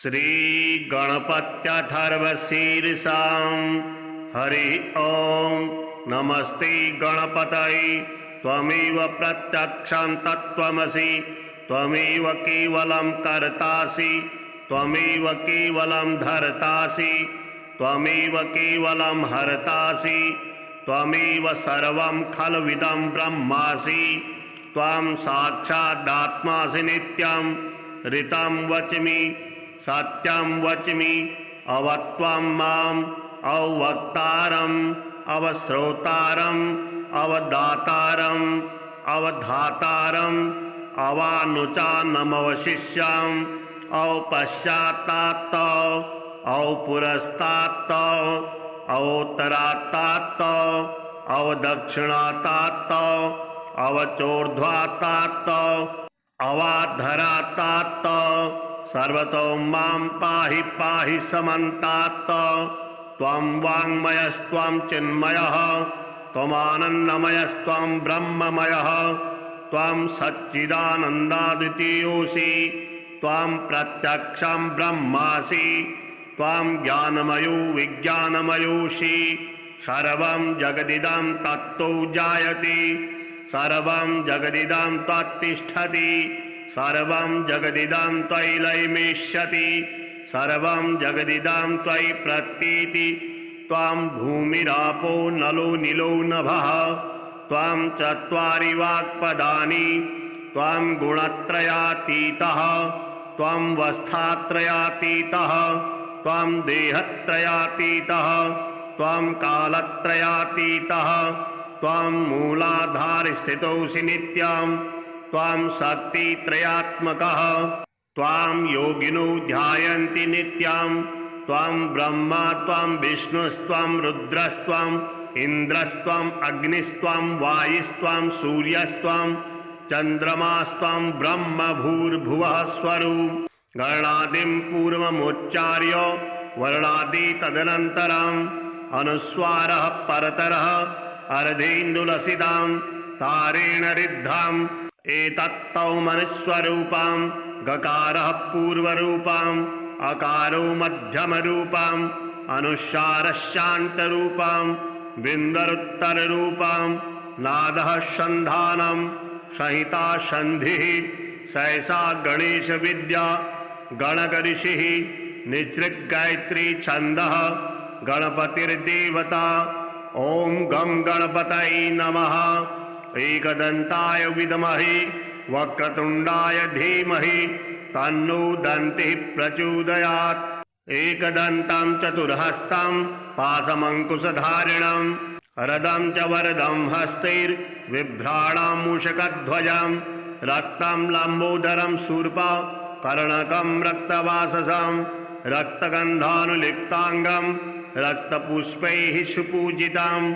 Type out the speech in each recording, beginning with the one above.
श्री गणपत्यथर्वशीर्षां हरि ओं नमस्ते गणपतये त्वमेव प्रत्यक्षं तत्त्वमसि त्वमेव केवलं कर्तासि त्वमेव केवलं धर्तासि त्वमेव केवलं हर्तासि त्वमेव सर्वं खल्विदं ब्रह्मासि त्वं साक्षादात्मासि नित्यं ऋतं वच्मि सत्यं वच्मि अवत्वं माम् अवक्तारम् अवश्रोतारम् अवदातारम् अवधातारम् अवानुचानमवशिष्याम् अवपश्चात्तात् अवपुरस्तात् अवोत्तरात्तात् अवदक्षिणात्तात् अवचोर्ध्वात्तात् अवाधरात्तात् सर्वतो मां पाहि पाहि समन्तात् त्वं वाङ्मयस्त्वं चिन्मयः त्वमानन्दमयस्त्वं ब्रह्ममयः त्वं सच्चिदानन्दाद्वितीयोऽसि त्वं प्रत्यक्षं ब्रह्मासि त्वं ज्ञानमयो विज्ञानमयोऽसि सर्वं जगदिदं तत्तो जायते सर्वं जगदिदं त्वत्तिष्ठति सर्वं जगदिदं त्वयि लयमेष्यति सर्वं जगदिदं त्वयि प्रतीति त्वं भूमिरापो नलो नीलो नभः त्वं चत्वारि वाक्पदानि त्वं गुणत्रयातीतः त्वं वस्थात्रयातीतः त्वं देहत्रयातीतः त्वं कालत्रयातीतः त्वं मूलाधारस्थितोऽसि नित्यं त्वं शक्तित्रयात्मकः त्वां योगिनो ध्यायन्ति नित्यं त्वं ब्रह्मा त्वं विष्णुस्त्वं रुद्रस्त्वं इन्द्रस्त्वं अग्निस्त्वं वायुस्त्वं सूर्यस्त्वं चन्द्रमास्त्वं ब्रह्म भूर्भुवः स्वरूप गणादिं पूर्वमुच्चार्य वर्णादि तदनन्तरम् अनुस्वारः परतरः अर्धेन्दुलसितां तारेण रिद्धाम् एतत्तौ मनुस्वरूपां गकारः पूर्वरूपाम् अकारो मध्यमरूपाम् अनुस्वारश्चान्तरूपां बिन्दरुत्तररूपां नादः सन्धानं संहिता सन्धिः सहसा गणेशविद्या गणकऋषिः निसृग्गायत्री छन्दः गणपतिर्देवता ॐ गं गणपतये नमः एकदन्ताय विद्महे वक्रतुण्डाय धीमहि तन्नो दन्तिः प्रचोदयात् एकदन्तं चतुर्हस्तं पाशमङ्कुशधारिणं रदं च वरदं हस्तैर्बिभ्राणं मूषकध्वजं रक्तं लम्बोदरं शूर्पा कर्णकं रक्तवाससं रक्तगन्धानुलिप्ताङ्गं रक्तपुष्पैः सुपूजितं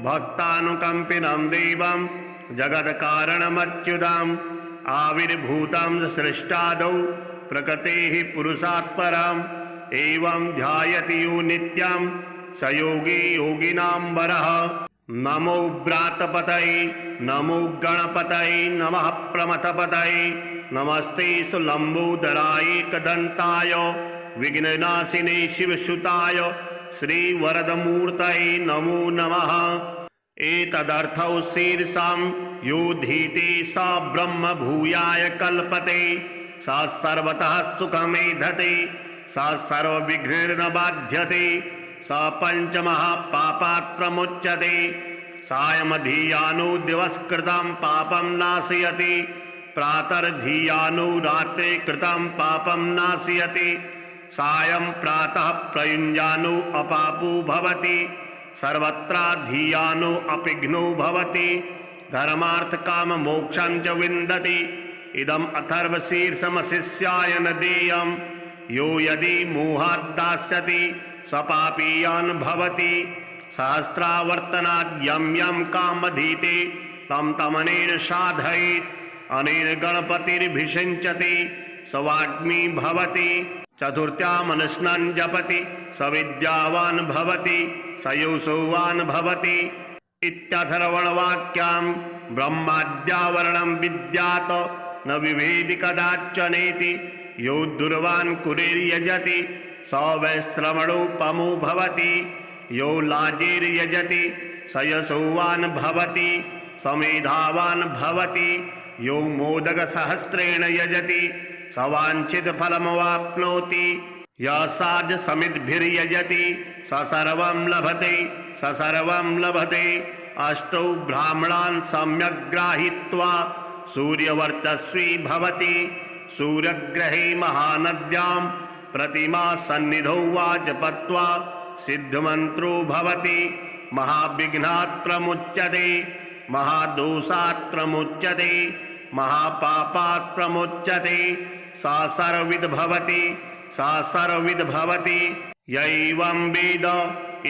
भक्तानुकम्पिनं देवं जगत्कारणमच्युतम् आविर्भूतं सृष्टादौ प्रकृतेः पुरुषात् परम् एवं ध्यायति यो नित्यं स योगी योगिनां वरः नमो व्रातपतये नमो गणपतये नमः प्रमथपतये नमस्ते सुलम्बोदराय एकदन्ताय विघ्ननाशिने शिवसुताय श्रीवरदमूर्तये नमो नमः एतदर्थौ शीर्षां यो धीते स ब्रह्म भूयाय कल्पते स सर्वतः सुखमेधते स सर्वविघ्नेन बाध्यते स पञ्चमहापापात् प्रमुच्यते सायमधियानो दिवसकृतं पापं नाशयति प्रातर्धियानो रात्रे कृतं पापं नाशयति सायं प्रातः प्रयुञ्जानो अपापो भवति सर्वत्राधियानो अपिघ्नो भवति धर्मार्थकाममोक्षं च विन्दति इदम् अथर्वशीर्षमशिष्याय न देयं यो यदि मोहाद्दास्यति स पापीयान् भवति सहस्रावर्तनात् यं यं कामधीते तं तमनेन साधयेत् अनेन गणपतिर्भिषिञ्चति स वाग्मी भवति चतुर्थ्यामनुष्णान् जपति स विद्यावान् भवति स योऽसौवान् भवति इत्यथर्वणवाक्यां ब्रह्माद्यावरणं विद्यात् न विभेदि कदाचनेति यो दुर्वान् कुरिर्यजति स वै श्रवणोपमो भवति। यो लाजिर्यजति स यशोवान् भवति स मेधावान् भवति। यो मोदकसहस्रेण यजति स वाञ्छितफलमवाप्नोति। यः साज्ञसमिद्भिर्यजति स सर्वं लभते स सर्वं लभते। अष्टौ ब्राह्मणान् सम्यक् गृहीत्वा सूर्यवर्चस्वी भवति। सूर्यग्रहे महानद्यां प्रतिमा सन्निधौ वा जपत्वा सिद्धमन्त्रो भवति। महाविघ्नात् प्रमुच्यते महादोषात् प्रमुच्यते महापापात् प्रमुच्यते। सा सर्वविद् भवति सा सर्वविद् भवति यैवं वेद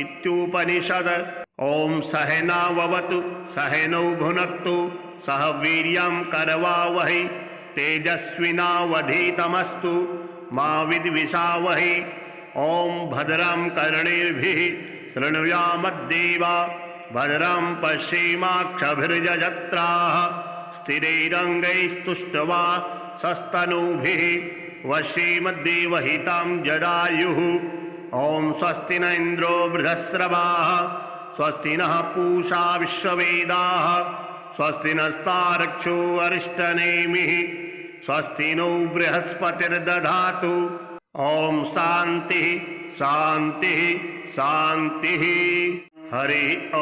इत्युपनिषद। ॐ सहनाववतु सहनौ भुनक्तु सह वीर्यं करवावहै तेजस्विनावधीतमस्तु मा विद्विषावहै। ॐ भद्रं कर्णेभिः शृणुयामद्देवा भद्रं पश्येमाक्षभिर्यजत्राः स्थिरैरङ्गैस्तुष्ट्वा सस्तनूभिः वश्येमद्देवहितं जदायुः। ॐ स्वस्ति न इन्द्रो वृधस्रवाः स्वस्ति नः पूषा विश्ववेदाः स्वस्ति नस्तार्क्ष्यो अरिष्टनेमिः स्वस्ति नो बृहस्पतिर्दधातु। ॐ शान्तिः शान्तिः शान्तिः। हरि ॐ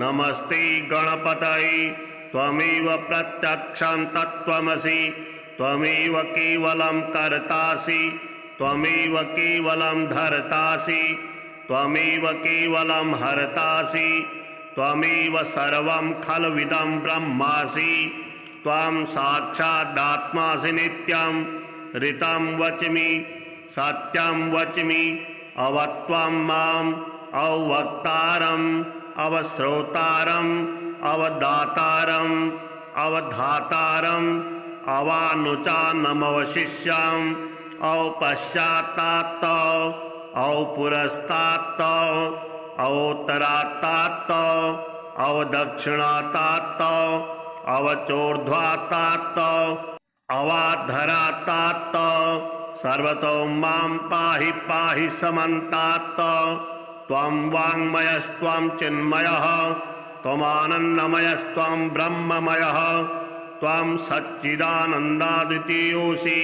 नमस्ते गणपतये त्वमेव प्रत्यक्षं तत्त्वमसि त्वमेव केवलं कर्तासि त्वमेव केवलं धर्तासि त्वमेव केवलं हर्तासि त्वमेव सर्वं खल्विदं ब्रह्मासि। त्वं साक्षादात्मासि नित्यं ऋतं वच्मि सत्यं वच्मि अवत्वं माम् अवक्तारम् अवश्रोतारम् अवदातारम् अवधातारम् अवानुचानमवशिष्याम् औपश्चात्तात् औपुरस्तात् औत्तरात्तात् अवदक्षिणात्तात् अवचोर्ध्वात्तात् अवाधरात्तात् सर्वतो मां पाहि पाहि समन्तात्। त्वं वाङ्मयस्त्वं चिन्मयः त्वमानन्दमयस्त्वं ब्रह्ममयः त्वं सच्चिदानन्दाद्वितीयोऽसि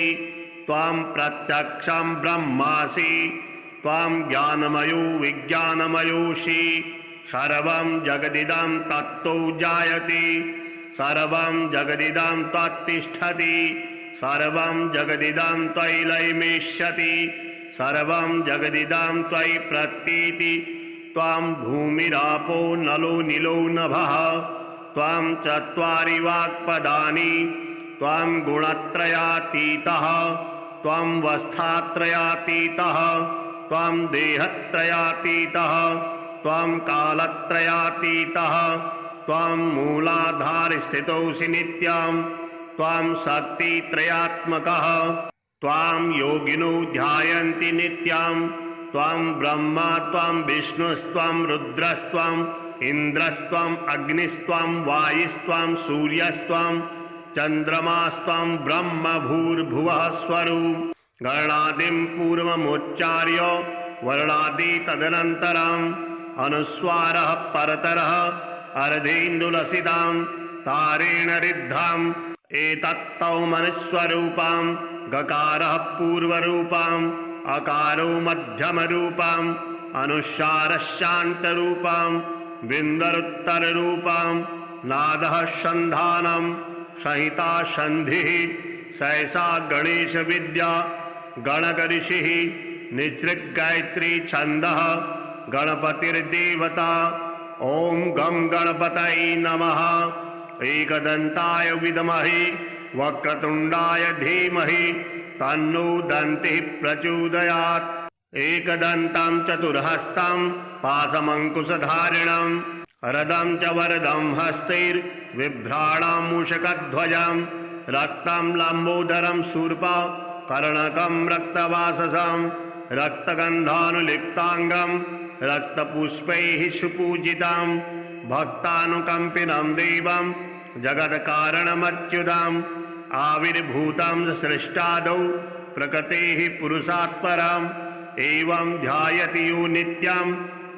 त्वं प्रत्यक्षं ब्रह्मासि त्वं ज्ञानमयो विज्ञानमयोऽसि। सर्वं जगदिदं तत्तो जायते सर्वं जगदिदं त्वत्तिष्ठति सर्वं जगदिदं त्वयि लयमेष्यति सर्वं जगदिदं त्वयि प्रतीति। त्वं भूमिरापो नलो नीलो नभः त्वं चत्वारि वाक्पदानि त्वं गुणत्रयातीतः त्वं वस्थात्रयातीतः त्वं देहत्रयातीतः त्वं कालत्रयातीतः त्वं मूलाधारस्थितोऽसि नित्यं त्वं शक्तित्रयात्मकः त्वां योगिनो ध्यायन्ति नित्यं त्वं ब्रह्मा त्वं विष्णुस्त्वं रुद्रस्त्वं इन्द्रस्त्वं अग्निस्त्वं वायुस्त्वं सूर्यस्त्वं चन्द्रमास्त्वं ब्रह्म भूर्भुवः स्वरूप। गणादिं पूर्वमुच्चार्य वर्णादि तदनन्तरम् अनुस्वारः परतरः अर्धेन्दुलसितां तारेण रिद्धम् एतत्तौ मनुस्वरूपं गकारः पूर्वरूपम् अकारो मध्यमरूपम् अनुस्वारश्चान्तरूपम् बिन्दरुत्तररूपम् नादः सन्धानं संहिता सन्धिः सहसा गणेश विद्या गणगऋषिः निसृग्गायत्री छन्दः गणपतिर्देवता। ॐ गं गणपतये नमः। एकदन्ताय विद्महे वक्रतुण्डाय धीमहि तन्नो दन्तिः प्रचोदयात्। एकदन्तं चतुर्हस्तं पाशमङ्कुशधारिणं रदं च वरदं हस्तैर्बिभ्राणं मूषकध्वजं रक्तं लम्बोदरं शूर्पा कर्णकं रक्तवाससं रक्तगन्धानुलिप्ताङ्गं रक्तपुष्पैः सुपूजितं भक्तानुकम्पिनं देवं जगत्कारणमच्युतं आविर्भूतं सृष्टादौ प्रकृतेः पुरुषात् परम् एवं ध्यायति यो नित्यं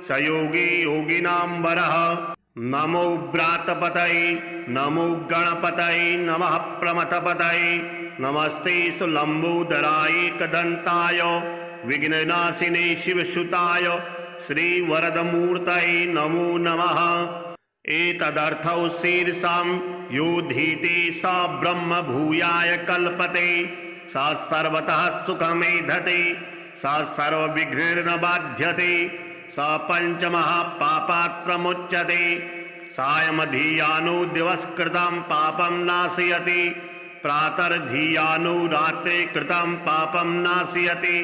स योगी योगिनां वरः। नमो व्रातपतये नमो गणपतये नमः प्रमथपतये नमस्ते लंबोदराय एकदन्ताय विघ्ननाशिने शिवसुताय श्रीवरदमूर्तये नमो नमः। एतदर्थौ शीर्षां यो धीते स ब्रह्म भूयाय कल्पते स सर्वतः सुखमेधते स सर्वविघ्नेन बाध्यते स पञ्चमहापापात् प्रमुच्यते सायमधियानो दिवसकृतं पापं नाशयति प्रातर्धियानो रात्रे कृतं पापं नाशयति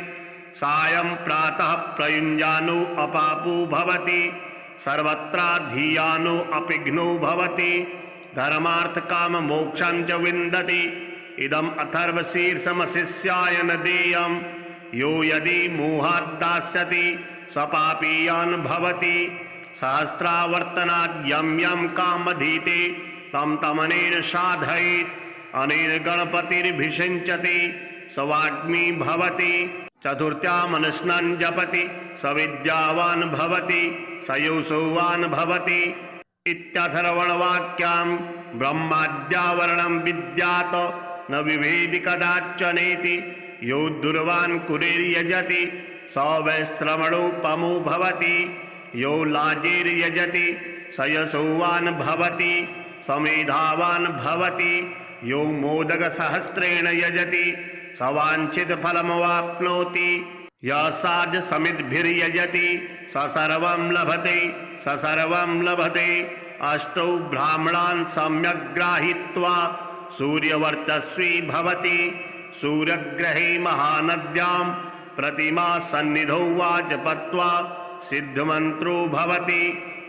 सायं प्रातः प्रयुञ्जानो अपापो भवति सर्वत्राधियानो अपिघ्नो भवति धर्मार्थकाममोक्षं च विन्दति। इदम् अथर्वशीर्षमशिष्याय न देयं यो यदि मोहाद्दास्यति स्वपापीयान् भवति सहस्रावर्तनात् यं यं कामधीते तं तमनेन साधयेत् अनेन गणपतिर्भिषिञ्चति स वाग्मी भवति चतुर्थ्यामनुष्णान् जपति स विद्यावान् भवति स यशोवान् भवति इत्यथर्वणवाक्यां ब्रह्माद्यावरणं विद्यात् न विभेदि कदाचनेति यो दुर्वान् कुरेर्यजति स वै श्रवणोपमो भवति यो लाजेर्यजति स यशोवान् भवति स मेधावान् भवति यो मोदकसहस्रेण यजति स वाञ्छितफलमवाप्नोति यः साधसमिद्भिर्यजति स सर्वं लभते स सर्वं लभते। अष्टौ ब्राह्मणान् सम्यक् गृहीत्वा सूर्यवर्चस्वी भवति सूर्यग्रहे महानद्यां प्रतिमा सन्निधौ वा जपत्वा सिद्धमन्त्रो भवति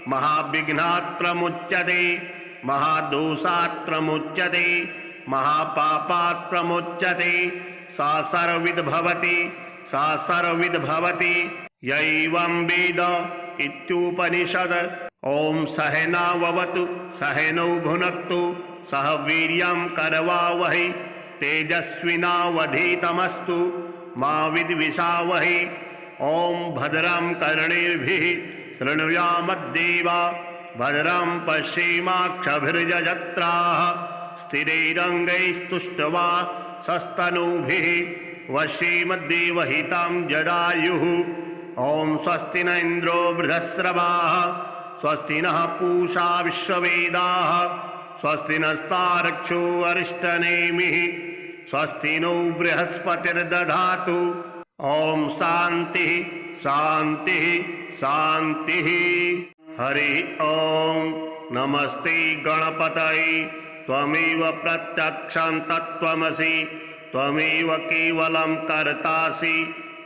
महाविघ्नात् प्रमुच्यते महादोषात् प्रमुच्यते महापापात् प्रमुच्यते सा सर्वविद् भवति सा सर्वविद् भवति यैवं वेद इत्युपनिषद। ॐ सहनाववतु सहनौ भुनक्तु सह वीर्यं करवावहै तेजस्विनावधीतमस्तु मा विद्विषावहै। ॐ भद्रं कर्णेभिः शृणुयामद्देवा भद्रं पश्येमाक्षभिर्यजत्राः स्थिरैरङ्गैस्तुष्ट्वा सस्तनूभिः वश्येमद्देवहितं जदायुः। ॐ स्वस्ति न इन्द्रो वृधस्रवाः स्वस्ति नः पूषा विश्ववेदाः स्वस्ति नस्तार्क्ष्यो अरिष्टनेमिः स्वस्ति नो बृहस्पतिर्दधातु। ॐ शान्तिः शान्तिः शान्तिः। हरि ॐ नमस्ते गणपतये त्वमेव प्रत्यक्षं तत्त्वमसि त्वमेव केवलं कर्तासि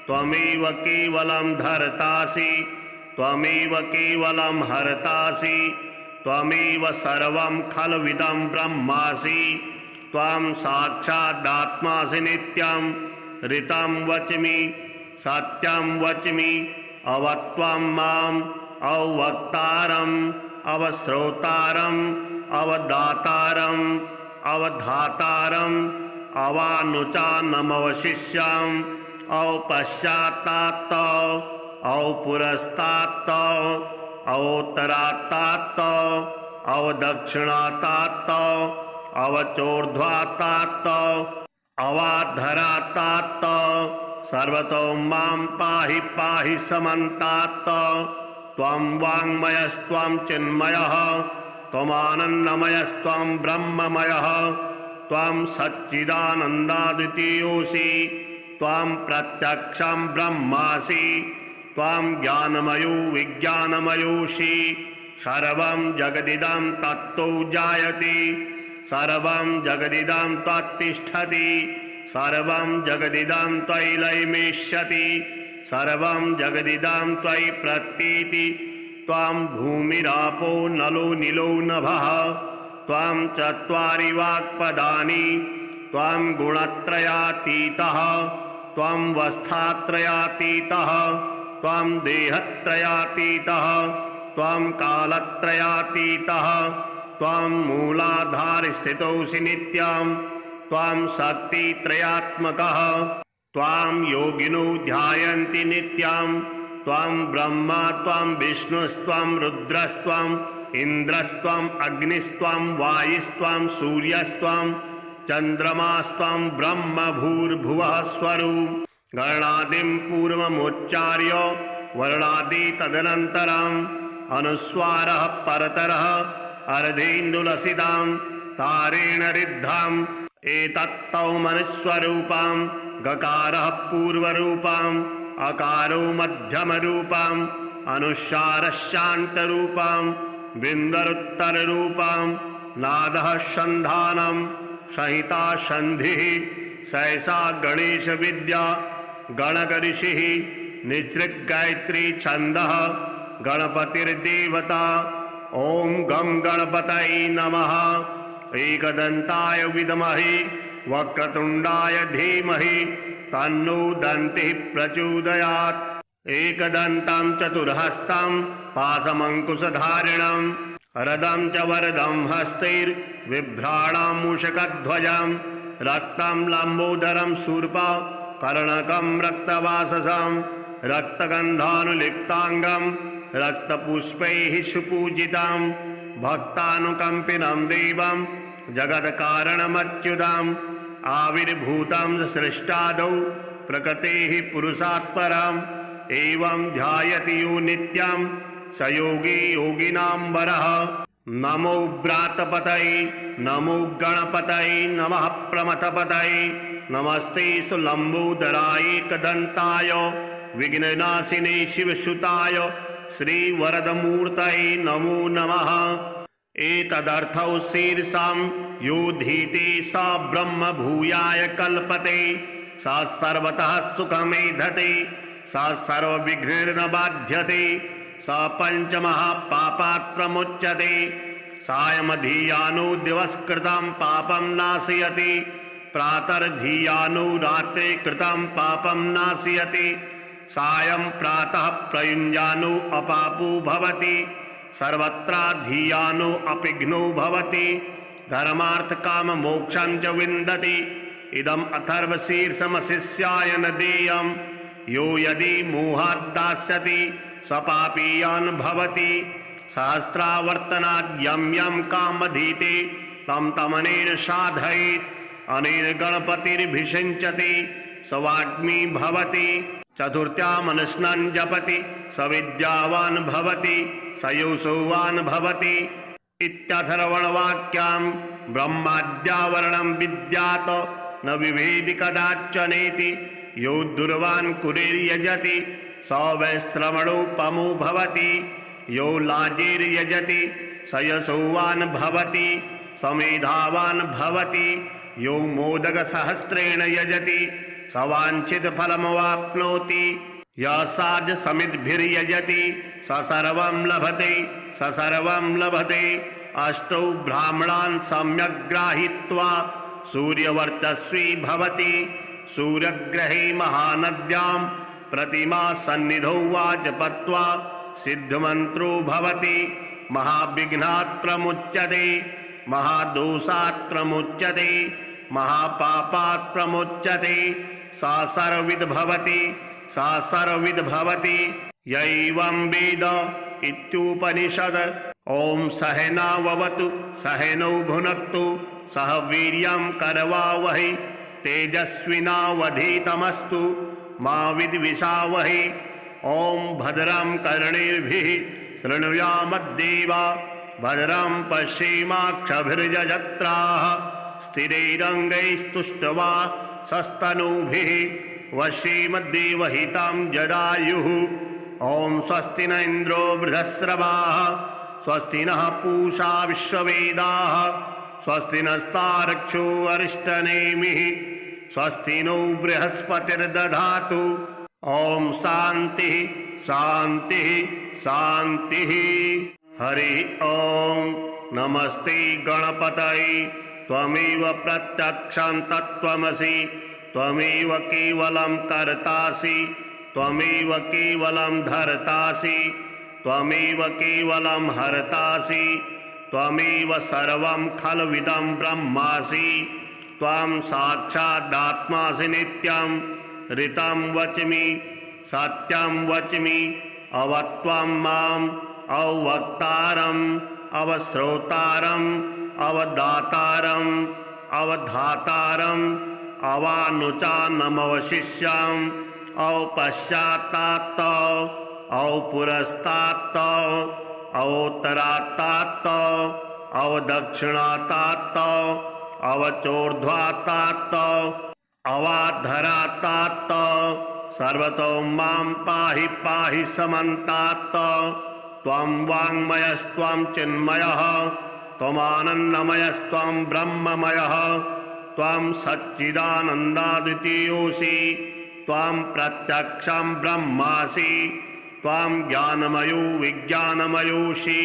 त्वमेव केवलं धर्तासि त्वमेव केवलं हर्तासि त्वमेव सर्वं खल्विदं ब्रह्मासि त्वं साक्षादात्मासि नित्यं ऋतं वच्मि सत्यं वच्मि अवत्वं माम् अवक्तारम् अवश्रोतारम् अवदातारम् अवधातारम् अवानुचानमवशिष्याम् औपश्चात्तात् औपुरस्तात् औत्तरात्तात् अवदक्षिणात्तात् अवचोर्ध्वात्तात् अवाधरात्तात् सर्वतो मां पाहि पाहि समन्तात्। त्वं वाङ्मयस्त्वं चिन्मयः त्वमानन्दमयस्त्वं ब्रह्ममयः त्वं सच्चिदानन्दाद्वितीयोऽसि त्वं प्रत्यक्षं ब्रह्मासि त्वं ज्ञानमयो विज्ञानमयोऽसि सर्वं जगदिदं तत्तो जायते सर्वं जगदिदं त्वत्तिष्ठति सर्वं जगदिदं त्वयि लयमेष्यति सर्वं जगदिदं त्वयि प्रतीति। त्वं भूमिरापो नलो नीलो नभः त्वं चत्वारि वाक्पदानि त्वं गुणत्रयातीतः त्वं वस्थात्रयातीतः त्वं देहत्रयातीतः त्वं कालत्रयातीतः त्वं मूलाधारस्थितोऽसि नित्यं त्वां शक्तित्रयात्मकः त्वां योगिनो ध्यायन्ति नित्यां त्वां ब्रह्मा त्वां विष्णुस्त्वां रुद्रस्त्वां इन्द्रस्त्वां अग्निस्त्वां वायुस्त्वां सूर्यस्त्वां चन्द्रमास्त्वां ब्रह्म भूर्भुवः स्वरूप गणादिं पूर्वमुच्चार्य वर्णादि तदनन्तरम् अनुस्वारः परतरः अर्धेन्दुलसितां तारेण रिद्धाम् एतत्तौ मनुस्वरूपां गकारः पूर्वरूपाम् अकारो मध्यमरूपाम् अनुस्वारश्चान्तरूपाम् बिन्दरुत्तररूपाम् नादः सन्धानं संहिता सन्धिः सहसा गणेश विद्या गणकऋषिः निसृगायत्री छन्दः गणपतिर्देवता ओं गं गणपतये नमः एकदन्ताय विद्महे वक्रतुण्डाय धीमहि तन्नो दन्तिः प्रचोदयात् एकदन्तं चतुर्हस्तं पाशमङ्कुशधारिणं रदं च वरदं हस्तैर्बिभ्राणां मूषकध्वजं रक्तं लम्बोदरं शूर्पा कर्णकं रक्तवाससं रक्तगन्धानुलिप्ताङ्गं रक्तपुष्पैः सुपूजितं भक्तानुकम्पिनं देवं जगत्कारणमच्युतम् आविर्भूतं सृष्टादौ प्रकृतेः पुरुषात् परम् एवं ध्यायति यो नित्यं स योगी योगिनां वरः नमो व्रातपतये नमो गणपतये नमः प्रमथपतये नमस्ते सुलम्बोदराय एकदन्ताय विघ्ननाशिने शिवसुताय श्रीवरदमूर्तये नमो नमः एतदर्थौ शीर्षां यो धीते स ब्रह्म भूयाय कल्पते स सर्वतः सुखमेधते स सर्वविघ्नेन बाध्यते स पञ्चमहापापात् प्रमुच्यते सायमधियानो दिवसकृतं पापं नाशयति प्रातर्धियानो रात्रे कृतं पापं नाशयति सायं प्रातः प्रयुञ्जानो अपापो भवति सर्वत्राधियानो अपिघ्नो भवति धर्मार्थकाममोक्षं च विन्दति इदम् अथर्वशीर्षमशिष्याय न देयं यो यदि मोहाद्दास्यति स्वपापीयान् भवति सहस्रावर्तनात् यं यं कामधीते तं तमनेन साधयेत् अनेन गणपतिर्भिषिञ्चति स वाग्मी भवति चतुर्थ्यामनुष्णां जपति स विद्यावान् भवति स योऽसौवान् भवति इत्यथर्वणवाक्यां ब्रह्माद्यावरणं विद्यात् न विभेदि कदाचनेति यो दुर्वान् कुरेर्यजति स वैश्रवणोपमो भवति यो लाजेर्यजति स यशोवान् भवति स मेधावान् भवति यो मोदकसहस्रेण यजति स वाञ्छितफलमवाप्नोति यः साधसमिद्भिर्यजति स सर्वं लभते स सर्वं लभते अष्टौ ब्राह्मणान् सम्यक् गृहीत्वा सूर्यवर्चस्वी भवति सूर्यग्रहे महानद्यां प्रतिमा सन्निधौ वा जपत्वा सिद्धमन्त्रो भवति महाविघ्नात् प्रमुच्यते महादोषात् प्रमुच्यते महापापात् प्रमुच्यते सा सर्वविद् भवति सा सर्वविद् भवति यैवं वेद इत्युपनिषद ओम सहनाववतु सहनौ भुनक्तु सह वीर्यं करवावहै तेजस्विनावधीतमस्तु मा विद्विषावहै ओम भद्रं कर्णेभिः शृणुयामद्देवा भद्रं पश्येमाक्षभिर्यजत्राः स्थिरैरङ्गैस्तुष्ट्वा सस्तनूभिः वश्येमद्देवहितं जदायुः ओम स्वस्ति न इन्द्रो वृधस्रवाः स्वस्ति नः पूषा विश्ववेदाः स्वस्ति नस्तार्क्ष्यो अरिष्टनेमिः स्वस्ति नो बृहस्पतिर्दधातु ओम शान्तिः शान्तिः शान्तिः हरि ओम नमस्ते गणपतये त्वमेव प्रत्यक्षं तत्त्वमसि त्वमेव केवलं कर्तासि त्वमेव केवलं धर्तासि त्वमेव केवलं हर्तासि त्वमेव सर्वं खल्विदं ब्रह्मासि त्वां साक्षादात्मासि नित्यं ऋतं वच्मि सत्यं वच्मि अवत्वं माम् अवक्तारम् अवश्रोतारम् अवदातारम् अवधातारम् अवानुचानमवशिष्याम् औपश्चात्तात् औपुरस्तात् औत्तरात्तात् अवदक्षिणात्तात् अवचोर्ध्वात्तात् अवाधरात्तात् सर्वतो मां पाहि पाहि समन्तात् त्वं वाङ्मयस्त्वं चिन्मयः त्वमानन्दमयस्त्वं ब्रह्ममयः त्वं सच्चिदानन्दाद्वितीयोऽसि त्वं प्रत्यक्षं ब्रह्मासि त्वं ज्ञानमयो विज्ञानमयोऽसि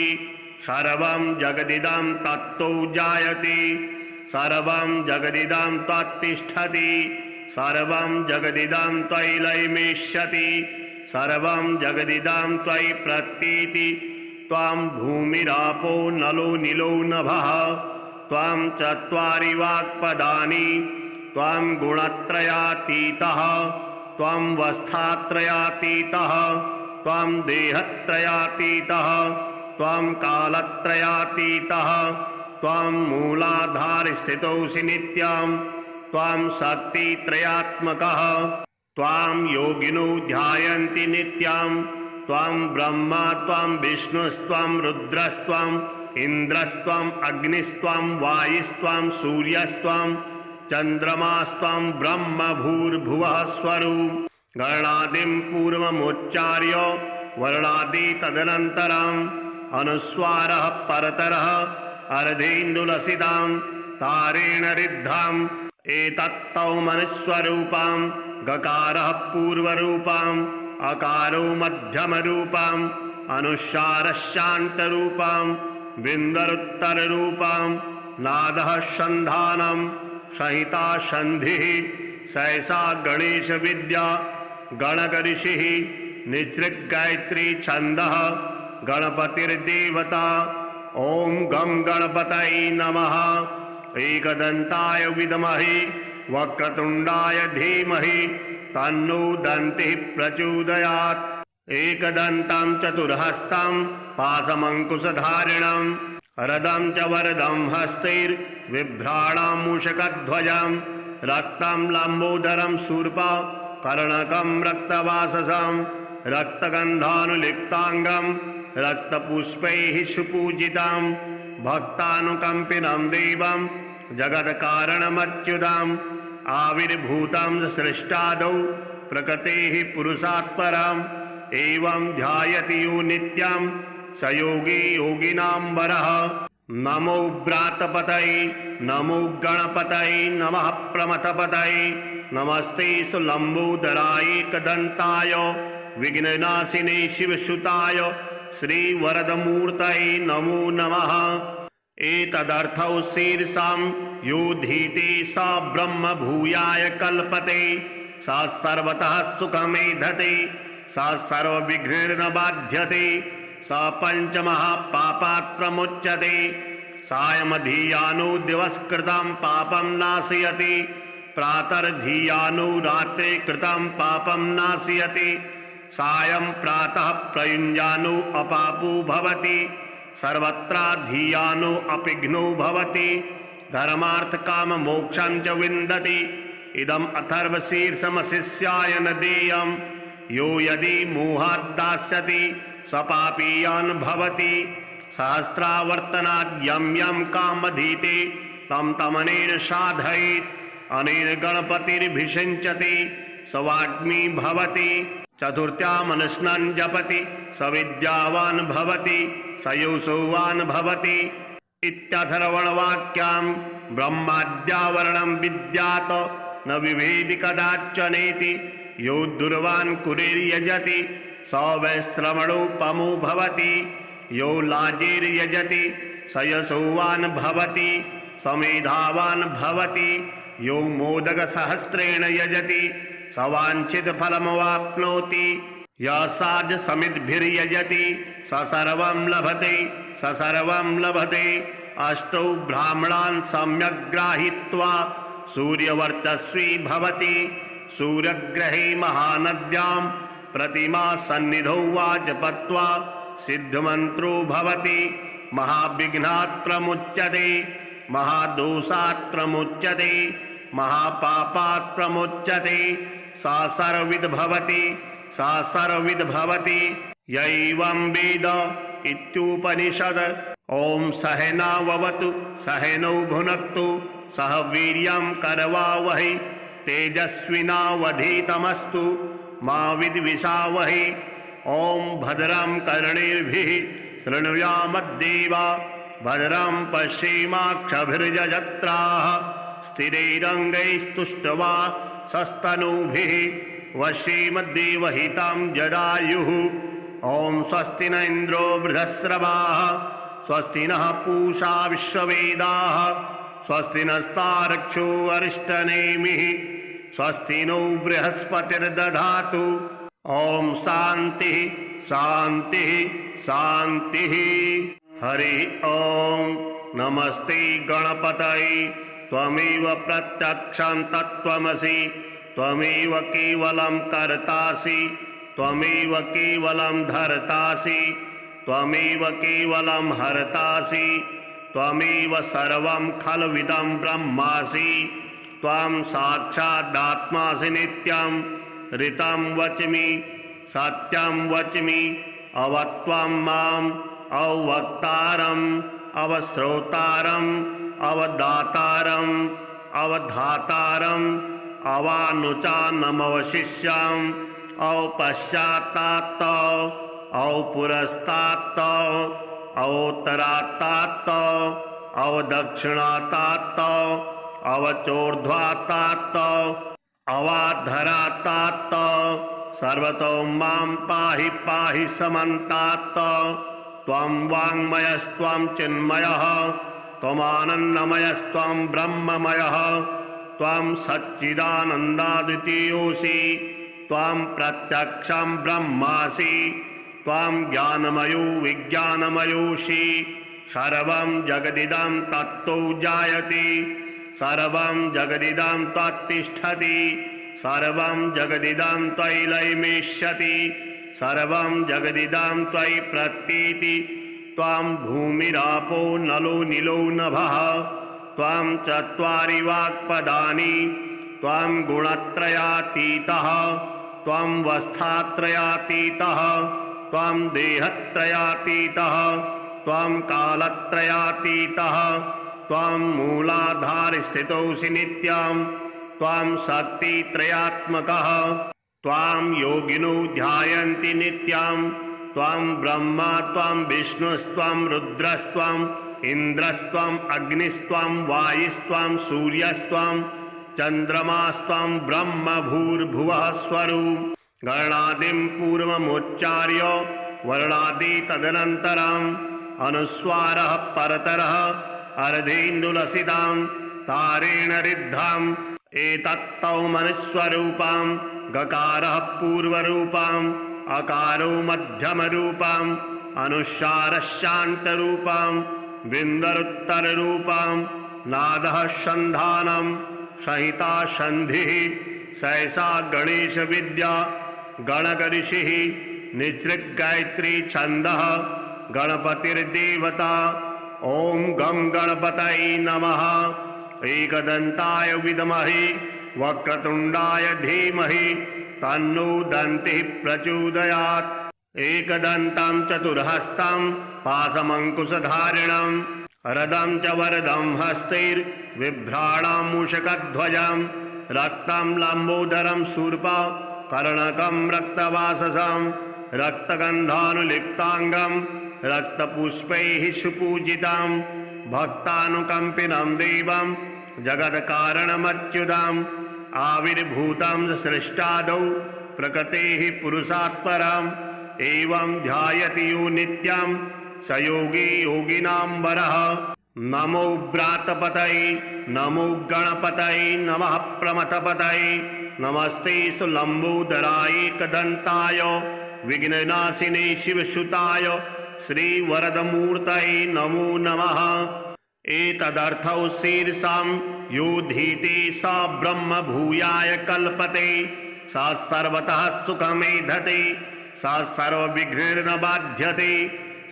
सर्वं जगदिदं तत्तो जायते सर्वं जगदिदं त्वत्तिष्ठति सर्वं जगदिदं त्वयि लयमेष्यति सर्वं जगदिदं त्वयि प्रतीति त्वं भूमिरापो नलो नीलो नभः त्वं चत्वारि वाक्पदानि त्वं गुणत्रयातीतः त्वं वस्थात्रयातीतः त्वं देहत्रयातीतः त्वं कालत्रयातीतः त्वं मूलाधारस्थितोऽसि नित्यं त्वं शक्तित्रयात्मकः त्वां योगिनो ध्यायन्ति नित्यं त्वं ब्रह्मा त्वं विष्णुस्त्वं रुद्रस्त्वं इन्द्रस्त्वं अग्निस्त्वं वायुस्त्वं सूर्यस्त्वं चन्द्रमास्त्वं ब्रह्म भूर्भुवः स्वरूप गणादिं पूर्वमुच्चार्य वर्णादि तदनन्तरम् अनुस्वारः परतरः अर्धेन्दुलसितां तारेण रिद्धाम् एतत्तौ मनुस्वरूपां गकारः पूर्वरूपाम् अकारो मध्यमरूपाम् अनुस्वारश्चान्तरूपाम् बिन्दरुत्तररूपाम् नादः सन्धानं संहिता सन्धिः सहसा गणेश विद्या गणकऋषिः निसृगायत्री छन्दः गणपतिर्देवता ॐ गं गणपतये नमः एकदन्ताय विद्महे वक्रतुण्डाय धीमहि तन्नो दन्तिः प्रचोदयात् एकदन्तं चतुर्हस्तं पाशमङ्कुशधारिणं रदं च वरदं हस्तैर्बिभ्राणां मूषकध्वजं रक्तं लम्बोदरं शूर्पा कर्णकं रक्तवाससं रक्तगन्धानुलिप्ताङ्गं रक्तपुष्पैः सुपूजितं भक्तानुकम्पिनं देवं जगत्कारणमच्युतम् आविर्भूतं सृष्टादौ प्रकृतेः पुरुषात् परम् एवं ध्यायति यो नित्यं स योगी योगिनां वरः नमो व्रातपतये नमो गणपतये नमः प्रमथपतये नमस्ते सुलम्बोदराय एकदन्ताय विघ्ननाशिने शिवसुताय श्रीवरदमूर्तये नमो नमः एतदर्थौ शीर्षां यो धीते स ब्रह्म भूयाय कल्पते स सर्वतः सुखमेधते स सर्वविघ्नैर्न बाध्यते स पञ्चमहापापात् प्रमुच्यते सायमधियानो दिवसकृतं पापं नाशयति प्रातर्धियानो रात्रे कृतं पापं नाशयति सायं प्रातः प्रयुञ्जानो अपापो भवति सर्वत्र धियानो अपिघ्नो भवति धर्मार्थकाममोक्षं च विन्दति इदम् अथर्वशीर्षमशिष्याय न देयं यो यदि मोहाद्दास्यति स पापीयान् भवति सहस्रावर्तनात् यं यं कामधीते तं तमनेन साधयेत् अनेन गणपतिर्भिषिञ्चति स वाग्मी भवति चतुर्थ्यामनस्नन् जपति स विद्यावान् भवति स योऽसौवान् भवति इत्यथर्वणवाक्यां ब्रह्माद्यावरणं विद्यात् न विभेदि कदाचनेति यो दुर्वान् कुरेर्यजति स वैश्रवणोपमो भवति यो लाजेर्यजति स यशोवान् भवति स मेधावान् भवति यो मोदकसहस्रेण यजति स वाञ्छितफलमवाप्नोति यः साध्यसमिद्भिर्यजति स सर्वं लभते स सर्वं लभते अष्टौ ब्राह्मणान् सम्यक् गृहीत्वा सूर्यवर्चस्वी भवति सूर्यग्रहे महानद्यां प्रतिमा सन्निधौ वा जपत्वा सिद्धमन्त्रो भवति महाविघ्नात् प्रमुच्यते महादोषात् प्रमुच्यते महापापात् प्रमुच्यते सा सर्वविद् भवति सा सर्वविद् भवति यैवं वेद इत्युपनिषद। ॐ सहनाववतु सहनौ भुनक्तु सह वीर्यं करवावहै तेजस्विनावधीतमस्तु मा विद्विषावहै। ॐ भद्रं कर्णेभिः शृणुयामद्देवा भद्रं पश्येमाक्षभिर्यजत्राः स्थिरैरङ्गैस्तुष्ट्वा सस्तनूभिः वश्येमद्देवहितं जदायुः। ॐ स्वस्ति न इन्द्रो वृधस्रवाः स्वस्ति नः पूषा विश्ववेदाः स्वस्ति नस्तार्क्ष्यो अरिष्टनेमिः स्वस्ति नो बृहस्पतिर्दधातु। ॐ शान्तिः शान्तिः शान्तिः। हरि ॐ नमस्ते गणपतये त्वमेव प्रत्यक्षं तत्त्वमसि त्वमेव केवलं कर्तासि त्वमेव केवलं धर्तासि त्वमेव केवलं हर्तासि त्वमेव सर्वं खल्विदं ब्रह्मासि त्वं साक्षादात्मासि नित्यं ऋतं वच्मि सत्यं वच्मि अवत्वं माम् अवक्तारम् अवश्रोतारम् अवदातारम् अवधातारम् अवानुचानमवशिष्याम् औपश्चात्तात् औपुरस्तात् औत्तरात्तात् अवदक्षिणात्तात् अवचोर्ध्वात्तात् अवाधरात्तात् सर्वतो मां पाहि पाहि समन्तात्। त्वं वाङ्मयस्त्वं चिन्मयः त्वमानन्दमयस्त्वं ब्रह्ममयः त्वं सच्चिदानन्दाद्वितीयोऽसि त्वं प्रत्यक्षं ब्रह्मासि त्वं ज्ञानमयो विज्ञानमयोऽसि सर्वं जगदिदं तत्तो जायते सर्वं जगदिदं त्वत्तिष्ठति सर्वं जगदिदं त्वयि लयमेष्यति सर्वं जगदिदं त्वयि प्रतीति। त्वं भूमिरापो नलो नीलो नभः त्वं चत्वारि वाक्पदानि त्वं गुणत्रयातीतः त्वं वस्थात्रयातीतः त्वं देहत्रयातीतः त्वं कालत्रयातीतः त्वं मूलाधारस्थितोऽसि नित्यं त्वं शक्तित्रयात्मकः त्वां योगिनो ध्यायन्ति नित्यं त्वं ब्रह्मा त्वं विष्णुस्त्वं रुद्रस्त्वं इन्द्रस्त्वम् अग्निस्त्वं वायुस्त्वं सूर्यस्त्वं चन्द्रमास्त्वं ब्रह्म भूर्भुवः स्वरूप गणादिं पूर्वमुच्चार्य वर्णादि तदनन्तरम् अनुस्वारः परतरः अर्धेन्दुलसितां तारेण रिद्धम् एतत्तौ मनुस्वरूपं गकारः पूर्वरूपम् अकारो मध्यमरूपम् अनुस्वारः शान्तरूपम् बिन्दरुत्तररूपम् नादः सन्धानं संहिता सन्धिः सहसा गणेश विद्या गणकऋषिः निसृगायत्री छन्दः गणपतिर्देवता। ॐ गं गणपतये नमः। एकदन्ताय विद्महे वक्रतुण्डाय धीमहि तन्नो दन्तिः प्रचोदयात्। एकदन्तं चतुर्हस्तं पाशमङ्कुशधारिणं रदं च वरदं हस्तैर्बिभ्राणं मूषकध्वजं रक्तं लम्बोदरं शूर्पा कर्णकं रक्तवाससं रक्तगन्धानुलिप्ताङ्गं रक्तपुष्पैः सुपूजितं भक्तानुकम्पिनं देवं जगत्कारणमच्युतम् आविर्भूतं सृष्टादौ प्रकृतेः पुरुषात् परम् एवं ध्यायति यो नित्यं स योगी योगिनां वरः। नमो व्रातपतये नमो गणपतये नमः प्रमथपतये नमस्ते लम्बोदराय एकदन्ताय विघ्ननाशिने शिवसुताय श्रीवरदमूर्तये नमो नमः। एतदर्थौ शीर्षां योधीते स ब्रह्म भूयाय कल्पते स सर्वतः सुखमेधते स सर्वविघ्नेन बाध्यते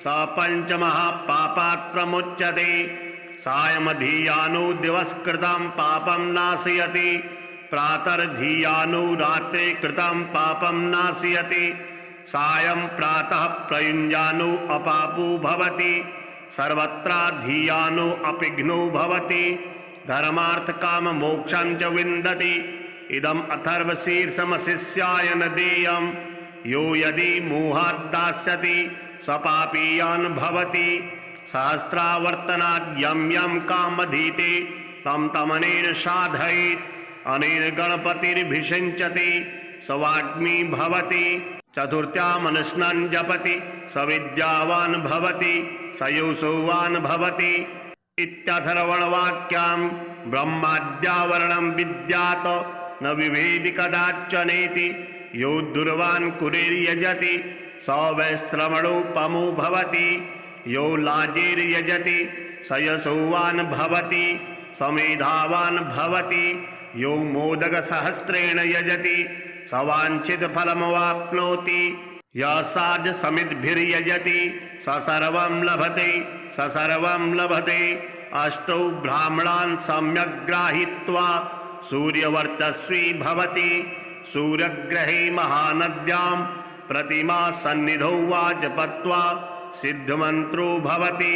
स पञ्चमहापापात् प्रमुच्यते सायमधियानो दिवसकृतं पापं नाशयति प्रातर्धियानो रात्रे कृतं पापं नाशयति सायं प्रातः प्रयुञ्जानो अपापो भवति सर्वत्राधियानो अपिघ्नो भवति धर्मार्थकाममोक्षं च विन्दति इदम् अथर्वशीर्षमशिष्याय न देयं यो यदि मोहाद्दास्यति स पापीयान् भवति सहस्रावर्तनात् यं यं कामधीते तं तमनेन साधयेत् अनेन गणपतिर्भिषिञ्चति स वाग्मी भवति चतुर्थ्यामनुष्णान् जपति स विद्यावान् भवति स योऽसोवान् भवति इत्यथर्वणवाक्यां ब्रह्माद्यावरणं विद्यात् न विभेदि कदाचनेति यो दुर्वान् कुरेर्यजति स वैश्रवणोपमो भवति यो लाजेर्यजति स यशोवान् भवति स मेधावान् भवति यो मोदकसहस्रेण यजति स वाञ्छितफलमवाप्नोति यः साधसमिद्भिर्यजति स सर्वं लभते स सर्वं लभते अष्टौ ब्राह्मणान् सम्यक् गृहीत्वा सूर्यवर्चस्वी भवति सूर्यग्रहे महानद्यां प्रतिमा सन्निधौ वा जपत्वा सिद्धमन्त्रो भवति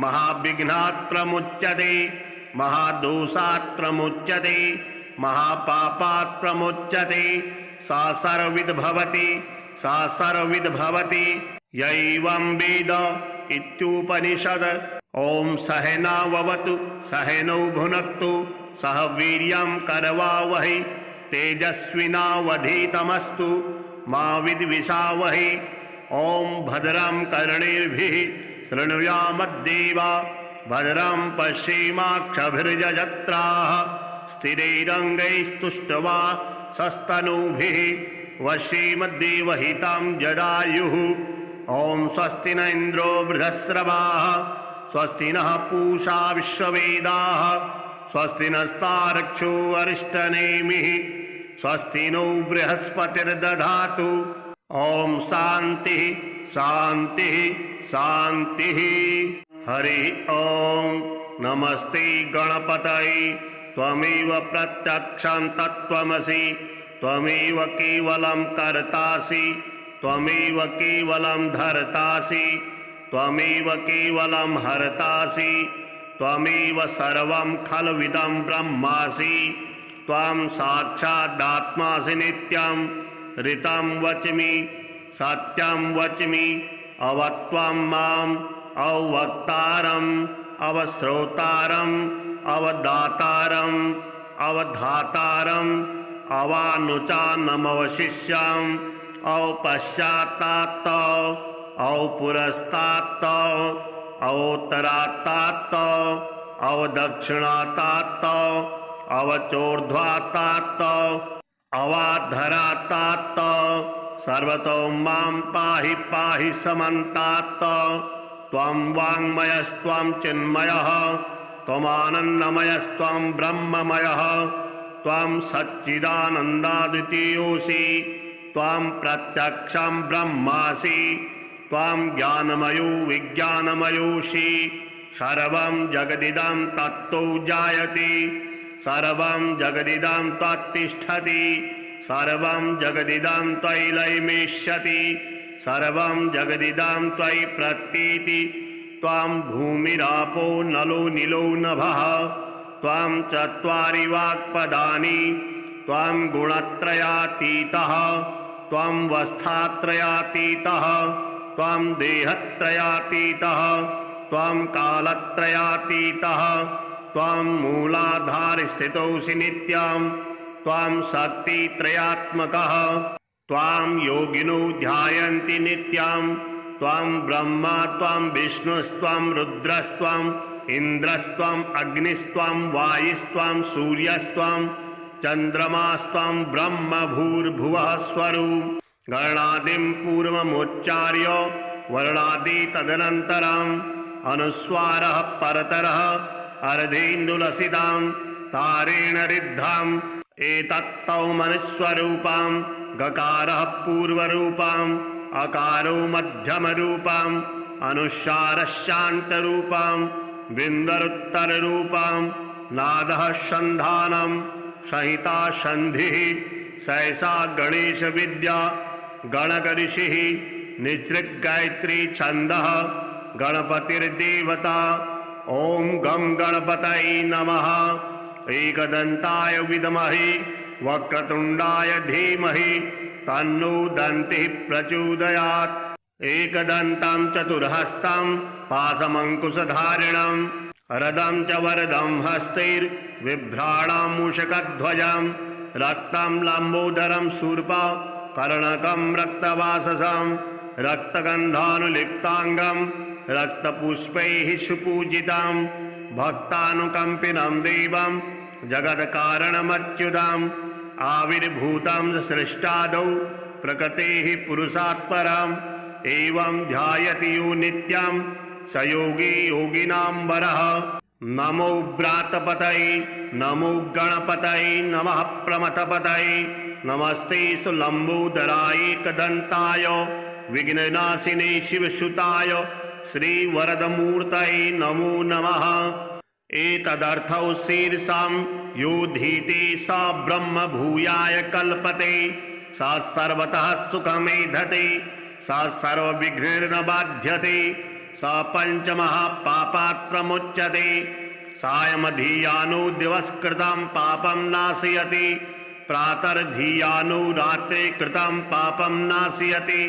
महाविघ्नात् प्रमुच्यते महादोषात् प्रमुच्यते महापापात् प्रमुच्यते सा सर्वविद् भवति सा सर्वविद् भवति यैवं वेद इत्युपनिषद् ॐ सहनाववतु सहनौ भुनक्तु सह वीर्यं करवावहै तेजस्विनावधीतमस्तु मा विद्विषावहै ॐ भद्रं कर्णेभिः शृणुयामद्देवा भद्रं पश्येमाक्षभिर्यजत्राः स्थिरैरङ्गैस्तुष्ट्वा सस्तनूभिः वश्येमद्देवहितं जदायुः ॐ स्वस्ति न इन्द्रो वृधस्रवाः स्वस्ति नः पूषा विश्ववेदाः स्वस्ति नस्तार्क्ष्यो अरिष्टनेमिः स्वस्ति नो बृहस्पतिर्दधातु ॐ शान्तिः शान्तिः शान्तिः हरिः ॐ नमस्ते गणपतये त्वमेव प्रत्यक्षं तत्त्वमसि त्वमेव केवलं कर्तासि त्वमेव केवलं धर्तासि त्वमेव केवलं हर्तासि त्वमेव सर्वं खल्विदं ब्रह्मासि त्वं साक्षादात्मासि नित्यं ऋतं वच्मि सत्यं वच्मि अवत्वं माम् अवक्तारम् अवश्रोतारम् अवदातारम् अवधातारम् अवानुचानमवशिष्याम् औपश्चात्तात् औपुरस्तात् औत्तरात्तात् अवदक्षिणात्तात् अवचोर्ध्वात्तात् अवाधरात्तात् सर्वतो मां पाहि पाहि समन्तात् त्वं वाङ्मयस्त्वं चिन्मयः त्वमानन्दमयस्त्वं ब्रह्ममयः त्वं सच्चिदानन्दाद्वितीयोऽसि त्वं प्रत्यक्षं ब्रह्मासि त्वं ज्ञानमयो विज्ञानमयोऽसि सर्वं जगदिदं तत्तो जायते सर्वं जगदिदं त्वत्तिष्ठति सर्वं जगदिदं त्वयि लयमेष्यति सर्वं जगदिदं त्वयि प्रतीति त्वं भूमिरापो नलो नीलो नभः त्वं चत्वारि वाक्पदानि त्वं गुणत्रयातीतः त्वं वस्थात्रयातीतः त्वं देहत्रयातीतः त्वं कालत्रयातीतः त्वं मूलाधारस्थितोऽसि नित्यं त्वं शक्तित्रयात्मकः त्वां योगिनो ध्यायन्ति नित्यं त्वं ब्रह्मा त्वं विष्णुस्त्वं रुद्रस्त्वम् इन्द्रस्त्वम् अग्निस्त्वं वायुस्त्वं सूर्यस्त्वं चन्द्रमास्त्वं ब्रह्म भूर्भुवः स्वरूप गणादिं पूर्वमुच्चार्य वर्णादि तदनन्तरम् अनुस्वारः परतरः अर्धेन्दुलसितां तारेण रिद्धाम् एतत्तौ मनुस्वरूपां गकारः पूर्वरूपाम् अकारो मध्यमरूपाम् अनुस्वारश्चान्तरूपां बिन्दरुत्तररूपां नादः सन्धानं संहिता सन्धिः सहसा गणेश विद्या गणकऋषिः निसृग्गायत्री छन्दः गणपतिर्देवता। ओं गं गणपतये नमः। एकदन्ताय विद्महे वक्रतुण्डाय धीमहि तन्नो दन्तिः प्रचोदयात्। एकदन्तं चतुर्हस्तं पाशमङ्कुशधारिणं रदं च वरदं हस्तैर्बिभ्राणां मूषकध्वजं रक्तं लम्बोदरं शूर्पा कर्णकं रक्तवाससं रक्तगन्धानुलिप्ताङ्गं रक्तपुष्पैः सुपूजितं भक्तानुकम्पिनं देवं जगत्कारणमच्युतम् आविर्भूतं सृष्टादौ प्रकृतेः पुरुषात् परम् एवं ध्यायति यो नित्यं स योगी योगिनां वरः। नमो व्रातपतये नमो गणपतये नमः प्रमथपतये नमस्ते सुलम्बोदराय एकदन्ताय विघ्ननाशिने शिवसुताय श्रीवरदमूर्तये नमो नमः। एतदर्थौ शीर्षां यो धीते स ब्रह्म भूयाय कल्पते स सर्वतः सुखमेधते स सर्वविघ्नेन बाध्यते स पञ्चमहापापात् प्रमुच्यते सायमधियानो दिवसकृतं पापं नाशयति प्रातर्धियानो रात्रे कृतं पापं नाशयति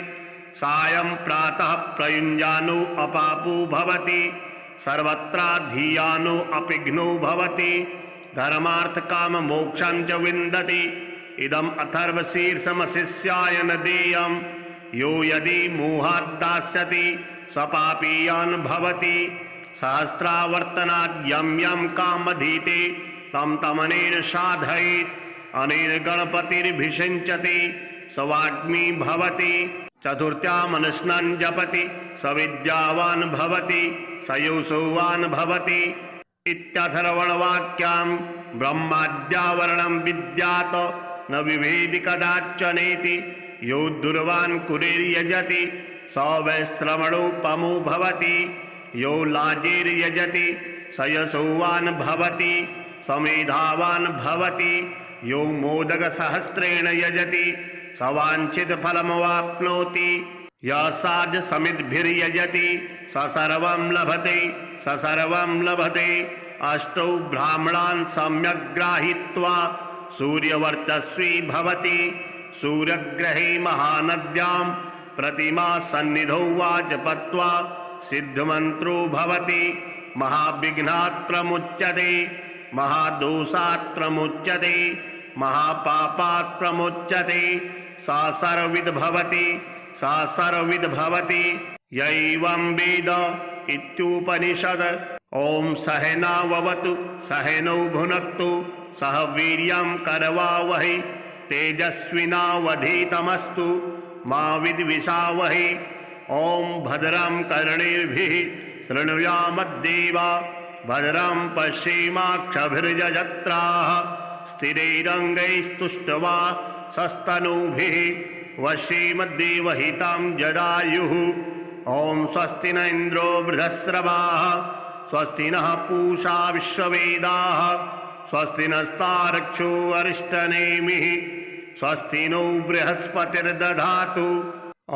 सायं प्रातः प्रयुञ्जानो अपापो भवति सर्वत्राधियानो अपिघ्नो भवति धर्मार्थकाममोक्षं च विन्दति। इदम् अथर्वशीर्षमशिष्याय न देयं यो यदि मोहाद्दास्यति स्वपापीयान् भवति सहस्रावर्तनात् यं यं कामधीते तं तमनेन साधयेत् अनेन गणपतिर्भिषिञ्चति स वाग्मी भवति चतुर्थ्यामनुष्णान् जपति स विद्यावान् भवति स योऽसौवान् भवति इत्यथर्वणवाक्यां ब्रह्माद्यावरणं विद्यात् न विभेदि कदाचनेति यो दुर्वान् कुरेर्यजति स वैश्रवणोपमो भवति यो लाजेर्यजति स यशोवान् भवति स मेधावान् भवति यो मोदकसहस्रेण यजति स वाञ्छितफलमवाप्नोति यः साधसमिद्भिर्यजति स सर्वं लभते स सर्वं लभते। अष्टौ ब्राह्मणान् सम्यक् गृहीत्वा सूर्यवर्चस्वी भवति सूर्यग्रहे महानद्यां प्रतिमा सन्निधौ वा जपत्वा सिद्धमन्त्रो भवति महाविघ्नात् प्रमुच्यते महादोषात् प्रमुच्यते महापापात् प्रमुच्यते सा सर्वविद् भवति सा सर्वविद् भवति यैवं वेद इत्युपनिषद। ओं सहनाववतु सहनौ भुनक्तु सह वीर्यं करवावहै तेजस्विनावधीतमस्तु मा विद्विषावहै। ओं भद्रं कर्णेभिः शृणुयामद्देवा भद्रं पश्येमाक्षभिर्यजत्राः स्थिरैरङ्गैस्तुष्ट्वा सस्तनूभिः वश्येमद्देवहितं जदायुः। ओं स्वस्ति न इन्द्रो वृधस्रवाः स्वस्ति नः पूषा विश्ववेदाः स्वस्ति नस्तार्क्ष्यो अरिष्टनेमिः स्वस्ति नो बृहस्पतिर्दधातु।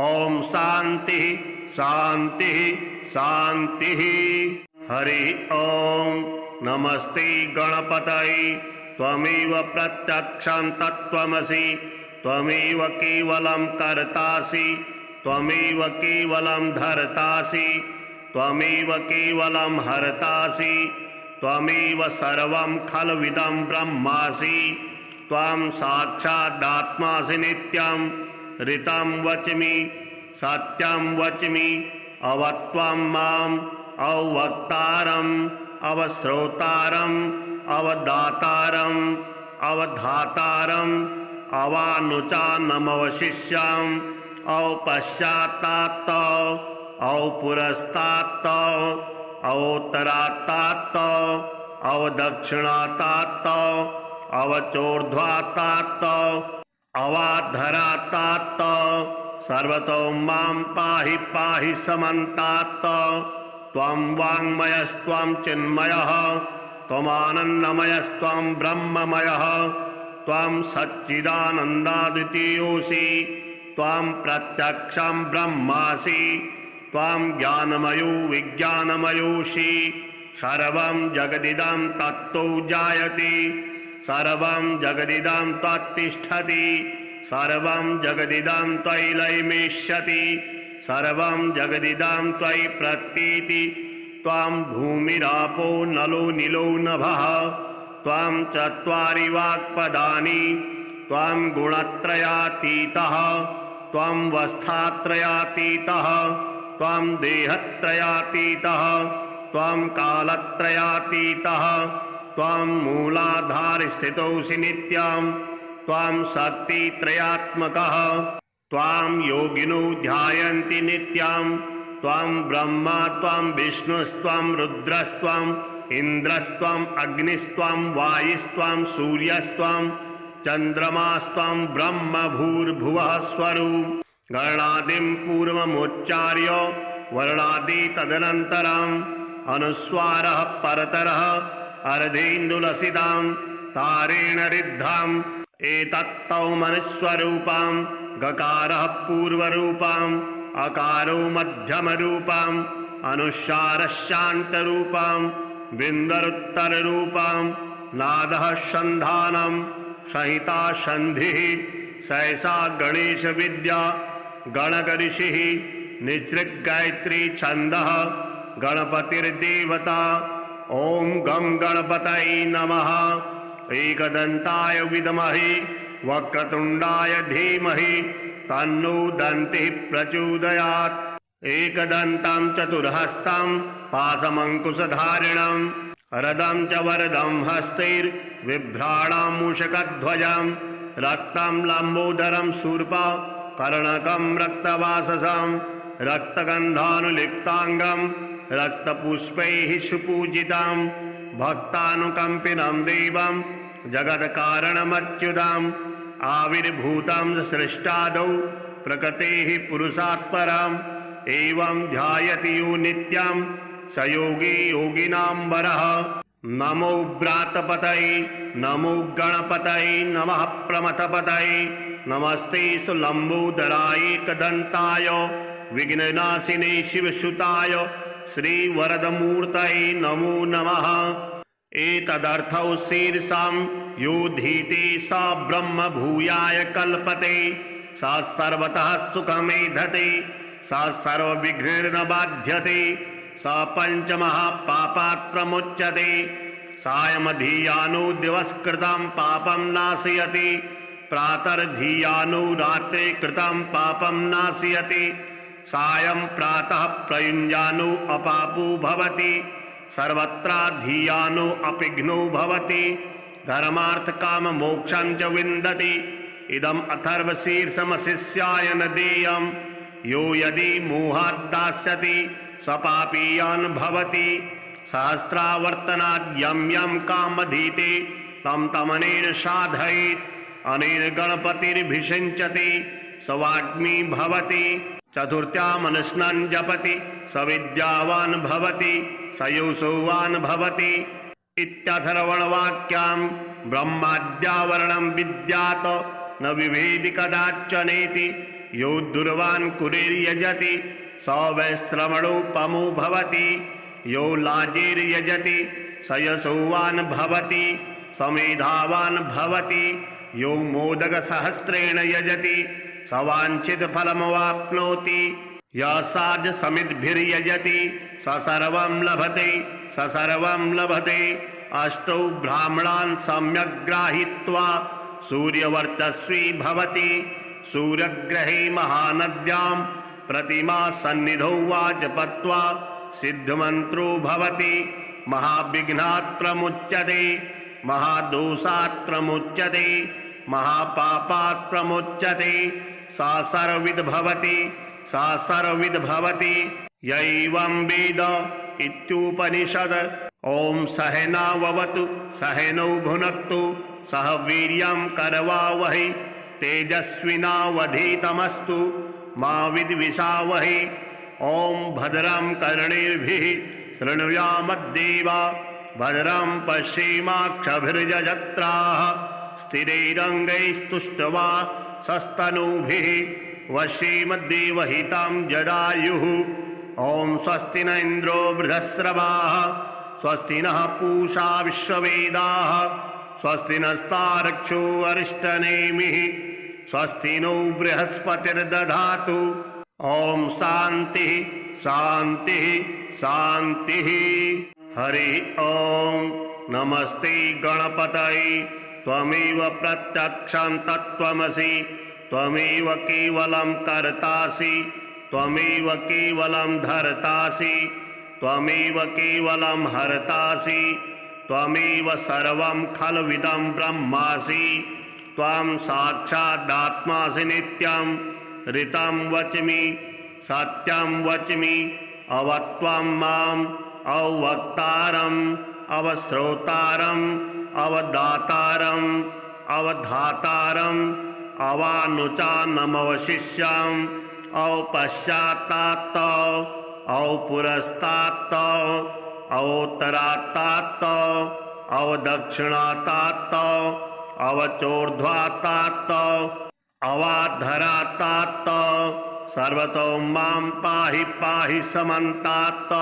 ओं शान्तिः शान्तिः शान्तिः। हरि ओं नमस्ते गणपतये त्वमेव प्रत्यक्षं तत्त्वमसि त्वमेव केवलं कर्तासि त्वमेव केवलं धर्तासि त्वमेव केवलं हर्तासि त्वमेव सर्वं खल्विदं ब्रह्मासि त्वं साक्षादात्मासि नित्यं ऋतं वच्मि सत्यं वच्मि अवत्वं माम् अवक्तारम् अवश्रोतारम् अवदातारम् अवधातारम् अवानुचानमवशिष्याम् औपश्चात्तात् औपुरस्तात् औत्तरात्तात् अवदक्षिणात्तात् अवचोर्ध्वात्तात् अवाधरात्तात् सर्वतो मां पाहि पाहि समन्तात् त्वं वाङ्मयस्त्वं चिन्मयः त्वमानन्दमयस्त्वं ब्रह्ममयः त्वं सच्चिदानन्दाद्वितीयोऽसि त्वं प्रत्यक्षं ब्रह्मासि त्वं ज्ञानमयो विज्ञानमयोऽसि सर्वं जगदिदं तत्तो जायते सर्वं जगदिदं त्वत्तिष्ठति सर्वं जगदिदं त्वयि लयमेष्यति सर्वं जगदिदं त्वयि प्रतीति त्वं भूमिरापो नलो नीलो नभः त्वं चत्वारि वाक्पदानि त्वं गुणत्रयातीतः त्वं वस्थात्रयातीतः त्वं देहत्रयातीतः त्वं कालत्रयातीतः त्वं मूलाधारस्थितोऽसि नित्यं त्वं शक्तित्रयात्मकः त्वां योगिनो ध्यायन्ति नित्यं त्वं ब्रह्मा त्वं विष्णुस्त्वं रुद्रस्त्वं इन्द्रस्त्वं अग्निस्त्वं वायुस्त्वं सूर्यस्त्वं चन्द्रमास्त्वं ब्रह्म भूर्भुवः स्वरूप गणादिं पूर्वमुच्चार्य वर्णादि तदनन्तरम् अनुस्वारः परतरः अर्धेन्दुलसितां तारेण रिद्धाम् एतत्तौ मनुस्वरूपां गकारः पूर्वरूपाम् अकारो मध्यमरूपाम् अनुस्वारश्चान्तरूपाम् बिन्दरुत्तररूपाम् नादः सन्धानं संहिता सन्धिः सहसा गणेश विद्या गणकऋषिः निसृग्गायत्री छन्दः गणपतिर्देवता ॐ गं गणपतये नमः एकदन्ताय विद्महे वक्रतुण्डाय धीमहि तन्नो दन्तिः प्रचोदयात् एकदन्तं चतुर्हस्तं पाशमङ्कुशधारिणं रदं च वरदं हस्तैर्बिभ्राणां मूषकध्वजं रक्तं लम्बोदरं शूर्पा कर्णकं रक्तवाससं रक्तगन्धानुलिप्ताङ्गं रक्तपुष्पैः सुपूजितं भक्तानुकम्पिनं देवं जगत्कारणमच्युतम् आविर्भूतं सृष्टादौ प्रकृतेः पुरुषात् परम् एवं ध्यायति यो नित्यं स योगी योगिनां वरः नमो व्रातपतये नमो गणपतये नमः प्रमथपतये नमस्ते सुलम्बोदराय एकदन्ताय विघ्ननाशिने शिवसुताय श्रीवरदमूर्तये नमो नमः एतदर्थौ शीर्षां यो धीते स ब्रह्म भूयाय कल्पते स सर्वतः सुखमेधते स सर्वविघ्नेन बाध्यते स पञ्चमहापापात् प्रमुच्यते सायमधीयानो दिवसकृतं पापं नाशयति प्रातर्धीयानो रात्रे कृतं पापं नाशयति सायं प्रातः प्रयुञ्जानो अपापो भवति सर्वत्र धीयानो अपिघ्नो भवति धर्मार्थकाममोक्षं च विन्दति इदम् अथर्वशीर्षमशिष्याय न देयं यो यदि मोहात् दास्यति स पापीयान् भवति सहस्रावर्तनात् यं यं कामधीते तं तमनेन साधयेत् अनेन गणपतिर्भिषिञ्चति स वाग्मी भवति चतुर्थ्यामनुष्णान् जपति स विद्यावान् भवति स योऽसौवान् भवति इत्यथर्वणवाक्यां ब्रह्माद्यावरणं विद्यात् न विभेदि कदाचनेति यो दुर्वान् कुरेर्यजति स वैश्रवणोपमो भवति यो लाजेर्यजति स यशोवान् भवति स मेधावान् भवति यो मोदकसहस्रेण यजति स वाञ्छितफलमवाप्नोति यः साध्यसमिद्भिर्यजति स सर्वं लभते स सर्वं लभते अष्टौ ब्राह्मणान् सम्यक् गृहीत्वा सूर्यवर्चस्वी भवति सूर्यग्रहे महानद्यां प्रतिमा सन्निधौ वा जपत्वा सिद्धमन्त्रो भवति महाविघ्नात् प्रमुच्यते महादोषात् प्रमुच्यते महापापात् प्रमुच्यते सा सर्वविद भवति सा सर्वविद भवति यैवं वेद इत्युपनिषद ॐ सहनाववतु सहनौ भुनक्तु सह वीर्यं करवावहै तेजस्विनावधीतमस्तु मा विद्विषावहै। ॐ भद्रं कर्णेभिः शृणुयामद्देवा भद्रं पश्येमाक्षभिर्यजत्राः स्थिरैरङ्गैस्तुष्ट्वा सस्तनूभिः वश्येमद्देवहितं जदायुः। ॐ स्वस्ति न इन्द्रो वृद्धश्रवाः स्वस्ति नः पूषा विश्ववेदाः स्वस्ति नस्तार्क्ष्यो अरिष्टनेमिः स्वस्ति नो बृहस्पतिर्दधातु। ॐ शान्तिः शान्तिः शान्तिः। हरि ॐ नमस्ते गणपतये त्वमेव प्रत्यक्षं तत्त्वमसि त्वमेव केवलं कर्तासि त्वमेव केवलं धर्तासि त्वमेव केवलं हर्तासि त्वमेव सर्वं खल्विदं ब्रह्मासि त्वं साक्षादात्मासि नित्यं ऋतं वच्मि सत्यं वच्मि अवत्वं माम् अवक्तारम् अवश्रोतारम् अवदातारम् अवधातारम् अवानुचानमवशिष्याम् औपश्चात्तात् औपुरस्तात् औत्तरात्तात् अवदक्षिणात्तात् अवचोर्ध्वात्तात् अवाधरात्तात् सर्वतो मां पाहि पाहि समन्तात्।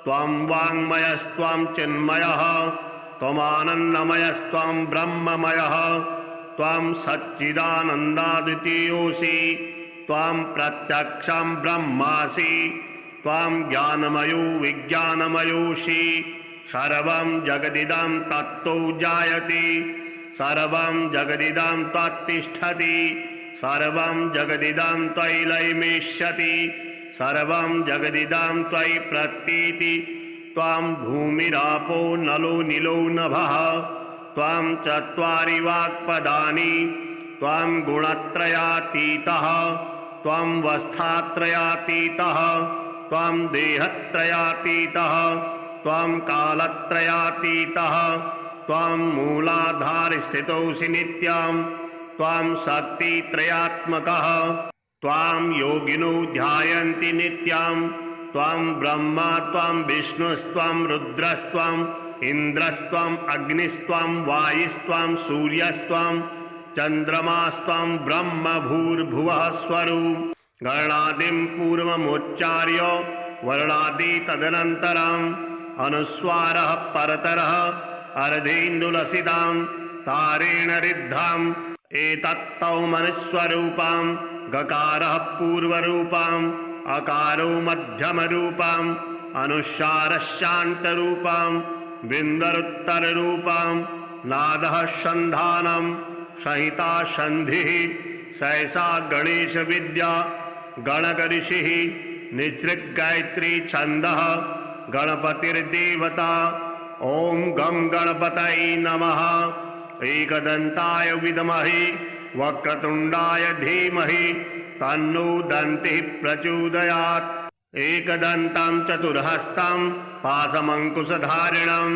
त्वं वाङ्मयस्त्वं चिन्मयः त्वमानन्दमयस्त्वं ब्रह्ममयः त्वं सच्चिदानन्दाद्वितीयोऽसि त्वं प्रत्यक्षं ब्रह्मासि त्वं ज्ञानमयो विज्ञानमयोऽसि सर्वं जगदिदं तत्तो जायते सर्वं जगदिदं त्वत्तिष्ठति सर्वं जगदिदं त्वयि लयमेष्यति सर्वं जगदिदं त्वयि प्रतीति। त्वं भूमिरापो नलो नीलो नभः त्वं चत्वारि वाक्पदानि त्वं गुणत्रयातीतः त्वं वस्थात्रयातीतः त्वं देहत्रयातीतः त्वं कालत्रयातीतः त्वं मूलाधारस्थितोऽसि नित्यं त्वं शक्तित्रयात्मकः त्वां योगिनो ध्यायन्ति नित्यं त्वं ब्रह्मा त्वं विष्णुस्त्वं रुद्रस्त्वं इन्द्रस्त्वं अग्निस्त्वं वायुस्त्वं सूर्यस्त्वं चन्द्रमास्त्वं ब्रह्म भूर्भुवः स्वरूप गणादिं पूर्वमुच्चार्य वर्णादि तदनन्तरम् अनुस्वारः परतरः अर्धेन्दुलसितां तारेण रिद्धाम् एतत्तौ मनुस्वरूपां गकारः पूर्वरूपाम् अकारो मध्यमरूपाम् अनुस्वारः शान्तरूपाम् बिन्दरुत्तररूपाम् नादः सन्धानं संहिता सन्धिः सहसा गणेश विद्या गणकऋषिः निसृग्गायत्री छन्दः गणपतिर्देवता। ॐ गं गणपतये नमः। एकदन्ताय विद्महे वक्रतुण्डाय धीमहि तन्नो दन्तिः प्रचोदयात्। एकदन्तं चतुर्हस्तं पाशमङ्कुशधारिणं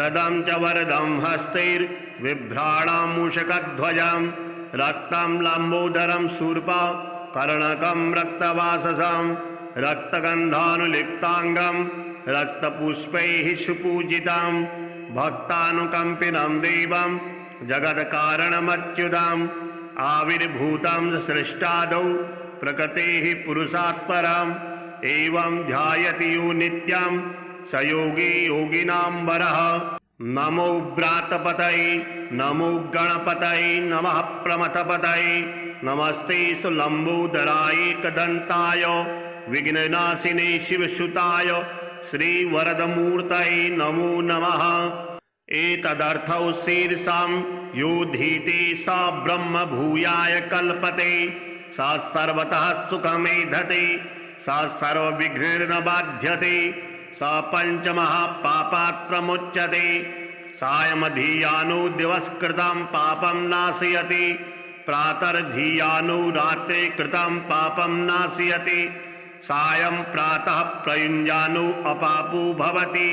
रदं च वरदं हस्तैर्बिभ्राणं मूषकध्वजं रक्तं लम्बोदरं शूर्पा कर्णकं रक्तवाससं रक्तगन्धानुलिप्ताङ्गं रक्तपुष्पैः सुपूजितं भक्तानुकम्पिनं देवं जगत्कारणमच्युतम् आविर्भूतं सृष्टादौ प्रकृतेः पुरुषात् परम् एवं ध्यायति यो नित्यं स योगी योगिनां वरः। नमो व्रातपतये नमो गणपतये नमः प्रमथपतये नमस्ते लम्बोदराय एकदन्ताय विघ्ननाशिने शिवसुताय श्रीवरदमूर्तये नमो नमः। एतदर्थौ शीर्षां यो धीते स ब्रह्म भूयाय कल्पते स सर्वतः सुखमेधते स सर्वविघ्नेन बाध्यते स पञ्चमहापापात् प्रमुच्यते सायमधियानो दिवसकृतं पापं नाशयति प्रातर्धियानो रात्रे कृतं पापं नाशयति सायं प्रातः प्रयुञ्जानो अपापो भवति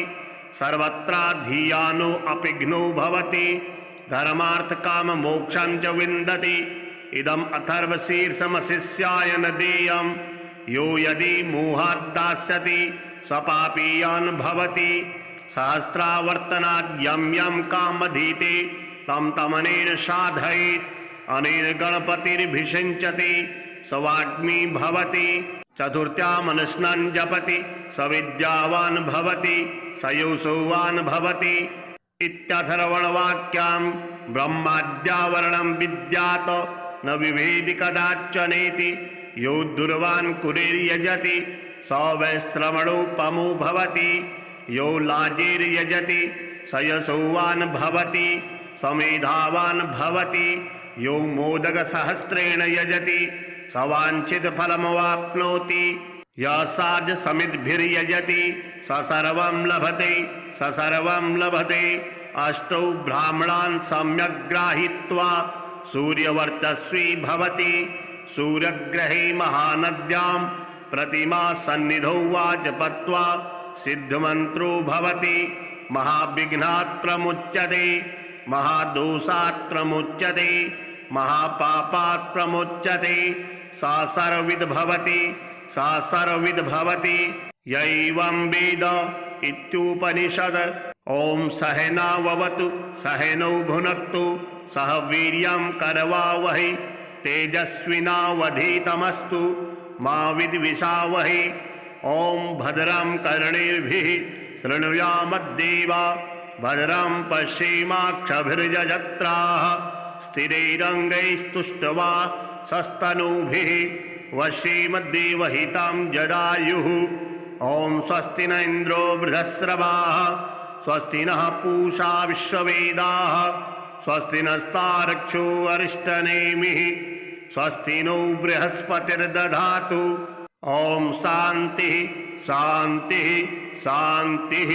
सर्वत्राधियानो अपिघ्नो भवति धर्मार्थ काम मोक्षं च विन्दति इदम् अथर्वशीर्षमशिष्याय न देयम् यो यदि मोहाद्दास्यति स्वपापीयान् भवति सहस्रावर्तनात् यं यं कामधीते तं तमनेन साधयेत् अनेन गणपतिर्भिषिञ्चति स वाग्मी भवति चतुर्थ्यामनुष्णान् जपति स विद्यावान् भवति स योऽसौवान् भवति इत्यथर्वणवाक्यां ब्रह्माद्यावरणं विद्यात् न विभेदि कदाचनेति यो दुर्वान् कुरेर्यजति स वैश्रवणोपमो भवति यो लाजेर्यजति स यशोवान् भवति स मेधावान् भवति यो मोदकसहस्रेण यजति स वाञ्छितफलमवाप्नोति यः साधसमिद्भिर्यजति स सर्वं लभते स सर्वं लभते अष्टौ ब्राह्मणान् सम्यक् गृहीत्वा सूर्यवर्चस्वी भवति सूर्यग्रहे महानद्यां प्रतिमा सन्निधौ वा जपत्वा सिद्धमन्त्रो भवति महाविघ्नात् प्रमुच्यते महादोषात् प्रमुच्यते महापापात् प्रमुच्यते सा सर्वविद् भवति सा सर्वविद् भवति यैवं वेद इत्युपनिषद ॐ सहनाववतु सहनौ भुनक्तु सह वीर्यं करवावहै तेजस्विनावधीतमस्तु मा विद्विषावहै ॐ भद्रं कर्णेभिः शृणुयामद्देवा भद्रं पश्येमाक्षभिर्यजत्राः स्थिरैरङ्गैस्तुष्ट्वा सस्तनूभिः वश्येमद्देवहितं जदायुः ॐ स्वस्ति न इन्द्रो वृधस्रवाः स्वस्ति नः पूषा विश्ववेदाः स्वस्ति नस्तार्क्ष्यो अरिष्टनेमिः स्वस्ति नो बृहस्पतिर्दधातु ॐ शान्तिः शान्तिः शान्तिः।